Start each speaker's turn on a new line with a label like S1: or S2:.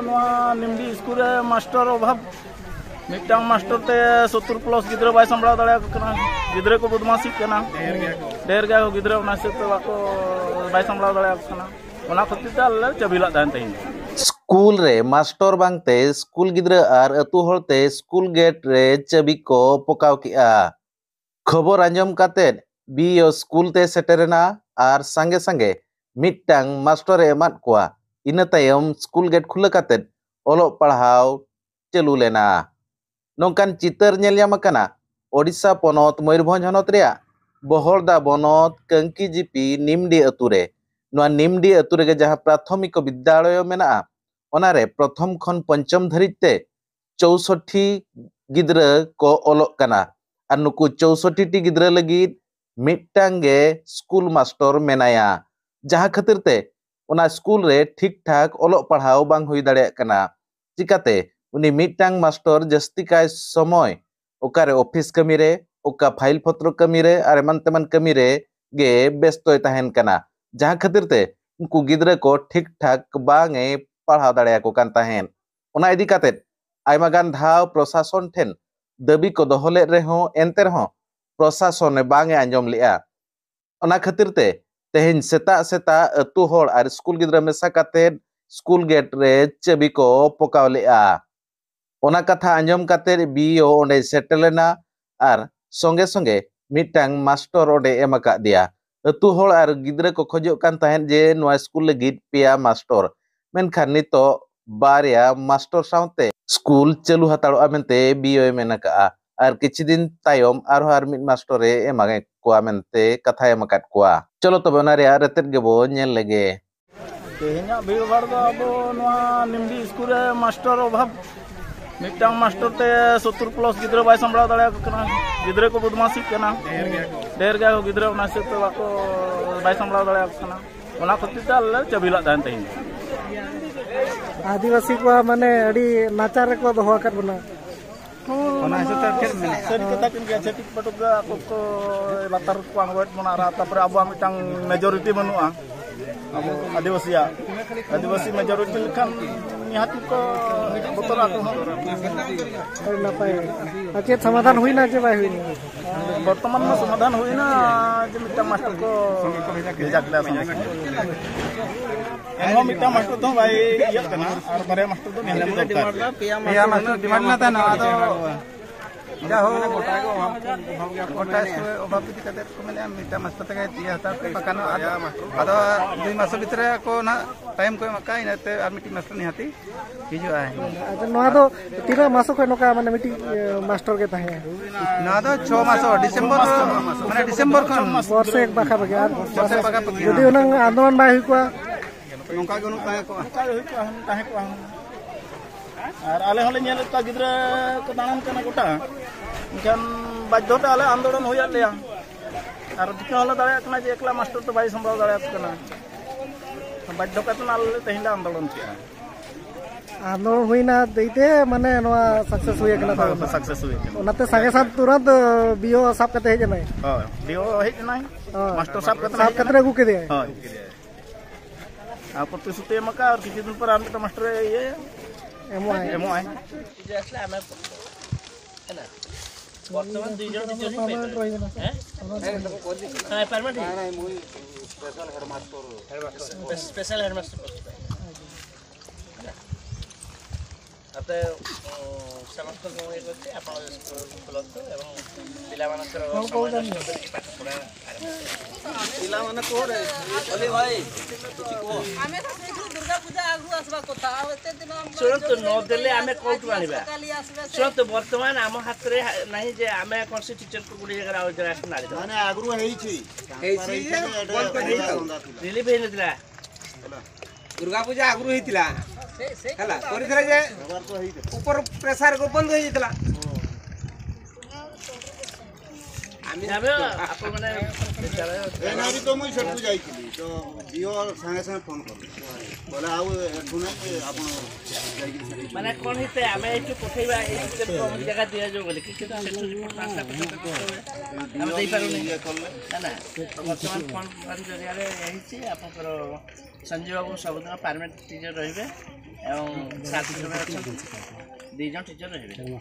S1: निम्बी school master अभाव मिट्टांग master ते 70 plus गिद्रा bye संबड़ा दाड़ा गिद्रा को बदमाशी करना ढेर गया गिद्रा से बाय संबड़ा दाड़ा खातिर चबिला
S2: स्कूल रे मास्टर बांगते स्कूल गिद्रा आर अतु होते स्कूल गेट रे चबी को पकाव किया खबर आंजम काते बीओ स्कूल ते सेटेरना आर संगे संगे मिट्टांग मास्टर एमात कोआ इना तायम स्कूल गेट खुला काते ओलो पढ़ाव चलू लेना नौकान चितर नेल ᱧᱟᱢ ᱟᱠᱟᱱᱟ ओडिशा पनत मयूरभंज हनत ᱨᱮᱭᱟᱜ बहरदा बनत कंकी जीपी निमडी अतु रे नोआ निमडी अतु रे जहां प्राथमिक विद्यालय मेना ओनारे प्रथम खन पंचम धरिते 64 गिद्रा को ओलोक कना आर नुकु 64 टी गिद्रा लगित मिट्टांगे स्कूल मास्टर मेनाया जहां खातिरते ओना स्कूल रे ठीक ठाक ओलोक पढ़ाव बांग हुई दाड़ेया कना चिकाते उनी मिट्टांग मास्टर जस्ती काय समय ओकारे ऑफिस कमी रे ओका फाइल पत्र कमी रे आर एमन तेमन कमी रे गे व्यस्त तहन कना जहां खातिरते उनको गिद्रा को ठीक ठाक बांगे पढ़ाव दाड़ेया को कान तहन ओना इदी काते आयमा गान धाव प्रशासन ठेन दाबी को दोहले रेहो एनते रहो प्रशासन बांगे आंजम लिया ओना खातिरते तेहन सेता सेता अतु होड़ आर स्कूल गिद्रा मेसा काते स्कूल गेट रे चबी को पकाव लिया ओना कथा आंजम काते बीओ ओंडे सेटलेना आर संगे संगे मिट्टांग मास्टर ओंडे एमका दिया अतु होड़ आर गिद्रा को खोजो कान तहन जे नोआ स्कूल लगित पेया मास्टर मेनखान नितो बारिया मास्टर साउते स्कूल चलू हताड़ो मेनते बीओ मेनका आर किछि दिन तायम आर हार मिट मास्टर एमागे कोआ मेनते कथा एमकात कोआ चलो तबे ओना रे रेतेट गेबो नेल लगे
S1: तेहना भीड़ भाड़ दो अब नोआ निम्बी स्कूल मास्टर अभाव मिट्टांग मास्टर ते 70 प्लस गिद्रा बाय संबड़ा दाड़ा गिद्रा को बदमाशी करना ढेर गया गिद्रा से बाय संबड़ा दाड़ा खातिर चबिला तहन
S3: आदिवासी को माने अड़ी नाचार को दोहो कर बना
S1: छेटिक पटुक को लातार को आंगोट बना तापर अब मिट्टांग मेजॉरिटी बनुआ अब आदिवासी मेजॉरिटी लेखान निहाती को बतरा को
S3: नपाय अच्छे समाधान हुई ना जे बाय हुई
S1: वर्तमान में समाधान हुई ना जे मिट्टांग मास्टर को भेजा गला एनो मिट्टांग मास्टर तो भाई इया कना और बारे मास्टर तो निहाती दरकार पेया मास्टर डिमांड ना था ना तो जाहो गोटा को गोटा अभाव किति कते को मेने मिट्टांग मास्टर तक दिया था पकानो आदो 2 मास भीतर को ना टाइम को मका इनते आर मिट्टी मास्टर निहाती हिजो आए
S3: अच्छा नोआ दो तीना मास को नोका माने मिट्टी मास्टर के ताहे
S1: ना दो 6 मास डिसेंबर माने डिसेंबर खन
S3: वर्ष एक बाखा बगार यदि उनंग आंदोलन बाय हुई को
S1: नोका गनु ताहे को और आले हले नेल का गिद्रा को दानन कना गोटा इनखान बाध्यता आले आंदोलन होया लेया और दिखा हले दाड़ा कना जे एकला मास्टर तो बाई संभाव दाड़ा कना बाध्यता तो आले तेहिला आंदोलन किया
S3: आंदोलन हुईना देते माने नोआ सक्सेस हुई कना
S1: सक्सेस हुई
S3: ओनाते संगे साथ तुरंत बीओ साफ कते हे जनाई
S1: हां बीओ हे जनाई मास्टर साफ
S3: कते रे गुके दे
S1: हां आ प्रतिश्रुति मका और किछि दिन पर आम मास्टर ये एमओआई जसले आमे है ना वर्तमान 2 जन हैं हां परमानेंट नहीं मुई स्पेशल हेडमास्टर आते समस्त को एक होते आपण स्कूल तो एवं पिला मानकर पिला माने कोरे ओली भाई किछि को आमे दुर्गा पूजा आगु आसबा कथा एते दिन सुरत न देले आमे कोट आनिबा सुरत वर्तमान आम हाथ रे नाही जे आमे कोनसी टीचर को गुडी जगह आउ जरा नाली माने आगु हेई छी रिलीफ हे नदिला दुर्गा पूजा आगु हेतिला हला परिथरे जे ऊपर प्रेशर को बंद हो जेतला आमी जाबे आपण माने ए नारी तो मुई छटू जाईଥିଲି
S4: तो दियो संगे संगे फोन कर बोले आउ एठू नहीं आपण
S5: माने कोन हिते आमे एठू पठेबा ए सिस्टम को हम जगह दिया जो बोले कि सेठू ट्रांसफर हम देई पारो नहीं ना ना वर्तमान फोन जरिया रे एहिची आपनकर संजीव बाबू सबदिन परमानेंट टीचर रहिबे एवं साथ में 2 जन टीचर रहिबे